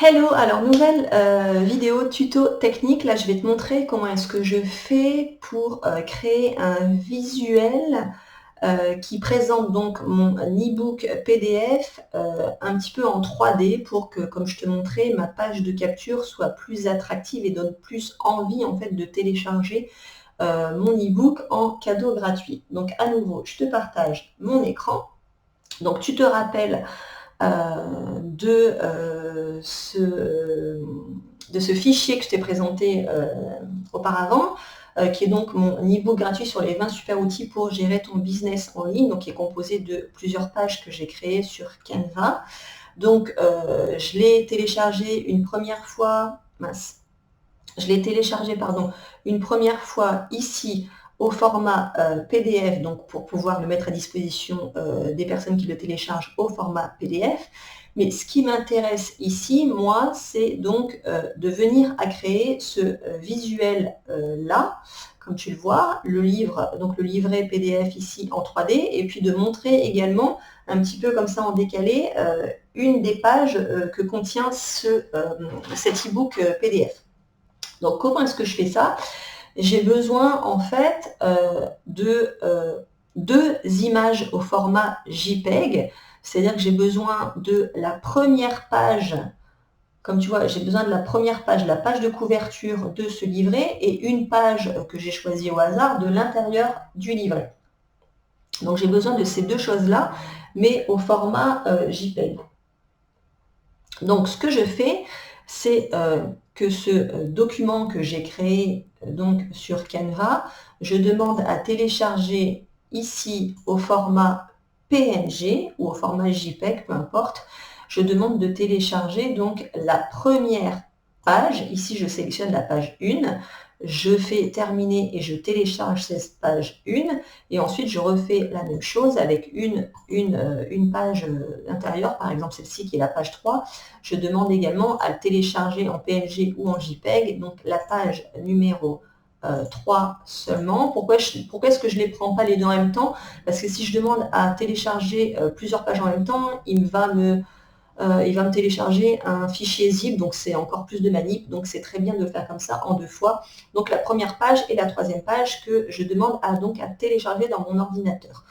Hello, alors nouvelle vidéo tuto technique. Là, je vais te montrer comment est-ce que je fais pour créer un visuel qui présente donc mon e-book PDF un petit peu en 3D pour que, comme je te montrais, ma page de capture soit plus attractive et donne plus envie en fait de télécharger mon e-book en cadeau gratuit. Donc à nouveau, je te partage mon écran. Donc tu te rappelles de ce fichier que je t'ai présenté auparavant, qui est donc mon e-book gratuit sur les 20 super outils pour gérer ton business en ligne, donc qui est composé de plusieurs pages que j'ai créées sur Canva. Donc je l'ai téléchargé une première fois, une première fois ici au format PDF, donc pour pouvoir le mettre à disposition des personnes qui le téléchargent au format PDF. Mais ce qui m'intéresse ici, moi, c'est donc de venir à créer ce visuel là, comme tu le vois, le livre, donc le livret PDF ici en 3D, et puis de montrer également un petit peu comme ça en décalé une des pages que contient cet e-book PDF. Donc comment est-ce que je fais ça? J'ai besoin en fait de deux images au format JPEG, c'est-à-dire que j'ai besoin de la première page, comme tu vois, j'ai besoin de la première page, la page de couverture de ce livret et une page que j'ai choisie au hasard de l'intérieur du livret. Donc j'ai besoin de ces deux choses-là, mais au format JPEG. Donc ce que je fais, c'est que ce document que j'ai créé donc sur Canva, je demande à télécharger ici au format PNG ou au format JPEG, peu importe. Je demande de télécharger donc la première page. Ici, je sélectionne la page 1. Je fais terminer et je télécharge cette page 1. Et ensuite, je refais la même chose avec une page intérieure, par exemple celle-ci qui est la page 3. Je demande également à le télécharger en PNG ou en JPEG, donc la page numéro 3 seulement. Pourquoi est-ce que je ne les prends pas les deux en même temps? Parce que si je demande à télécharger plusieurs pages en même temps, il va me télécharger un fichier zip, donc c'est encore plus de manip, donc c'est très bien de le faire comme ça en deux fois. Donc la première page et la troisième page que je demande donc à télécharger dans mon ordinateur.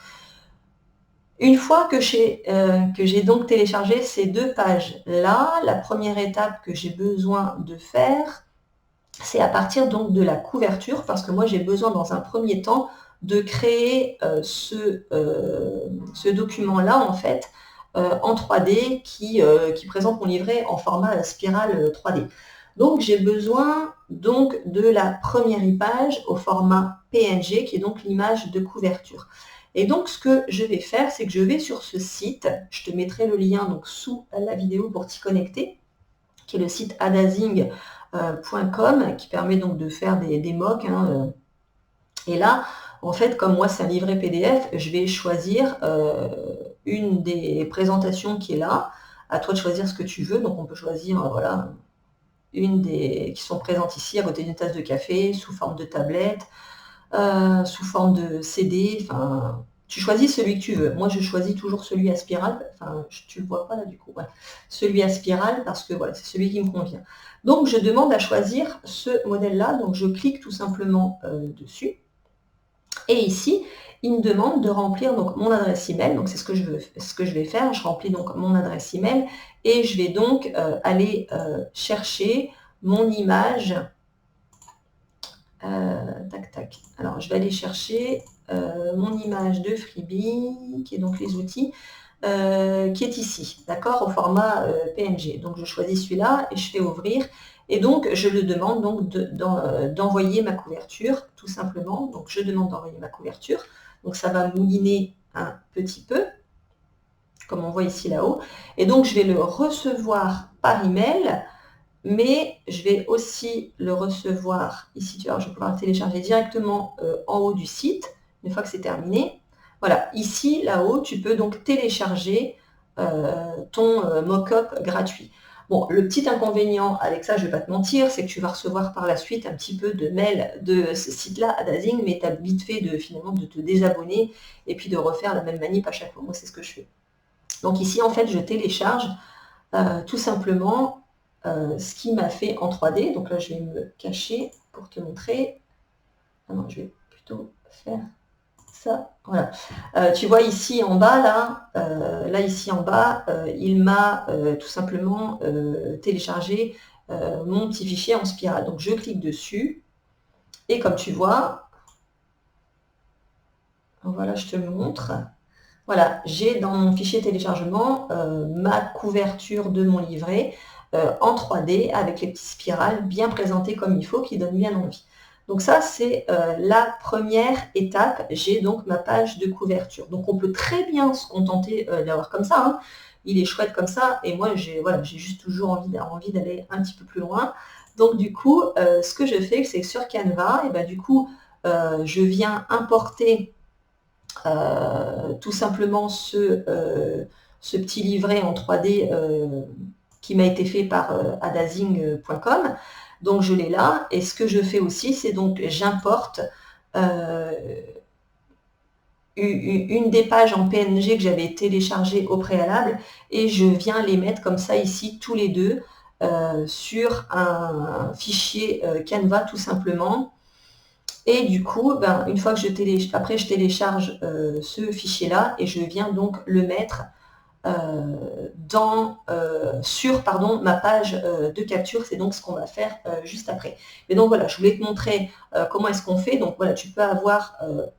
Une fois que j'ai donc téléchargé ces deux pages-là, la première étape que j'ai besoin de faire, c'est à partir donc de la couverture, parce que moi j'ai besoin dans un premier temps de créer ce document-là en fait en 3D qui présente mon livret en format spirale 3D. Donc j'ai besoin donc de la première image au format PNG qui est donc l'image de couverture. Et donc ce que je vais faire, c'est que je vais sur ce site, je te mettrai le lien donc sous la vidéo pour t'y connecter, qui est le site adazing.com qui permet donc de faire des mocks. Et là, en fait, comme moi c'est un livret PDF, je vais choisir une des présentations qui est là. À toi de choisir ce que tu veux. Donc on peut choisir voilà, une des qui sont présentes ici à côté d'une tasse de café, sous forme de tablette, sous forme de CD. Enfin, tu choisis celui que tu veux. Moi, je choisis toujours celui à spirale. Enfin, tu le vois pas là du coup. Ouais. Celui à spirale parce que voilà, c'est celui qui me convient. Donc, je demande à choisir ce modèle-là. Donc, je clique tout simplement dessus. Et ici, il me demande de remplir donc mon adresse email. Donc, c'est ce que je vais faire. Je remplis donc mon adresse email et je vais donc aller chercher mon image. Tac, tac. Alors, je vais aller chercher mon image de Freebie, qui est donc les outils, qui est ici, d'accord, au format PNG. Donc, je choisis celui-là et je fais ouvrir. Et donc, je le demande donc d'envoyer ma couverture, tout simplement. Donc, je demande d'envoyer ma couverture. Donc, ça va mouliner un petit peu, comme on voit ici là-haut. Et donc, je vais le recevoir par email. Mais je vais aussi le recevoir ici, tu vois, je vais pouvoir le télécharger directement en haut du site, une fois que c'est terminé. Voilà, ici, là-haut, tu peux donc télécharger ton mock-up gratuit. Bon, le petit inconvénient avec ça, je ne vais pas te mentir, c'est que tu vas recevoir par la suite un petit peu de mails de ce site-là, Adazing, mais tu as vite fait finalement de te désabonner et puis de refaire la même manip à chaque fois. Moi, c'est ce que je fais. Donc ici, en fait, je télécharge tout simplement ce qui m'a fait en 3D. Donc là, je vais me cacher pour te montrer. Ah non, je vais plutôt faire ça. Voilà. Tu vois ici en bas, là ici en bas, il m'a tout simplement téléchargé mon petit fichier en spirale. Donc je clique dessus et comme tu vois, voilà, je te le montre. Voilà, j'ai dans mon fichier téléchargement ma couverture de mon livret en 3D avec les petites spirales bien présentées comme il faut, qui donnent bien envie. Donc ça, c'est la première étape. J'ai donc ma page de couverture. Donc on peut très bien se contenter d'avoir comme ça, hein. Il est chouette comme ça. Et moi, j'ai voilà, juste toujours envie d'aller un petit peu plus loin. Donc du coup, ce que je fais, c'est que sur Canva, et ben, du coup, je viens importer tout simplement ce petit livret en 3D qui m'a été fait par adazing.com. Donc je l'ai là, et ce que je fais aussi, c'est donc j'importe une des pages en PNG que j'avais téléchargées au préalable, et je viens les mettre comme ça ici tous les deux sur un fichier Canva tout simplement. Et du coup, ben, une fois que je télécharge ce fichier-là, et je viens donc le mettre sur ma page de capture. C'est donc ce qu'on va faire juste après. Mais donc voilà, je voulais te montrer comment est-ce qu'on fait. Donc voilà, tu peux avoir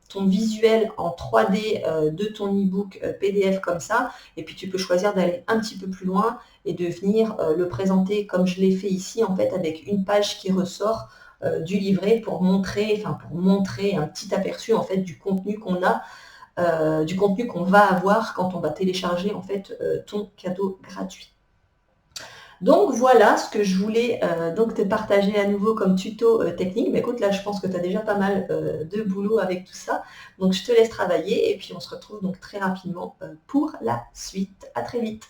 ton visuel en 3D de ton e-book PDF comme ça, et puis tu peux choisir d'aller un petit peu plus loin et de venir le présenter comme je l'ai fait ici, en fait, avec une page qui ressort du livret pour montrer un petit aperçu en fait du contenu qu'on a, du contenu qu'on va avoir quand on va télécharger en fait ton cadeau gratuit. Donc voilà ce que je voulais donc te partager à nouveau comme tuto technique. Mais écoute, là je pense que tu as déjà pas mal de boulot avec tout ça. Donc je te laisse travailler et puis on se retrouve donc très rapidement pour la suite. À très vite.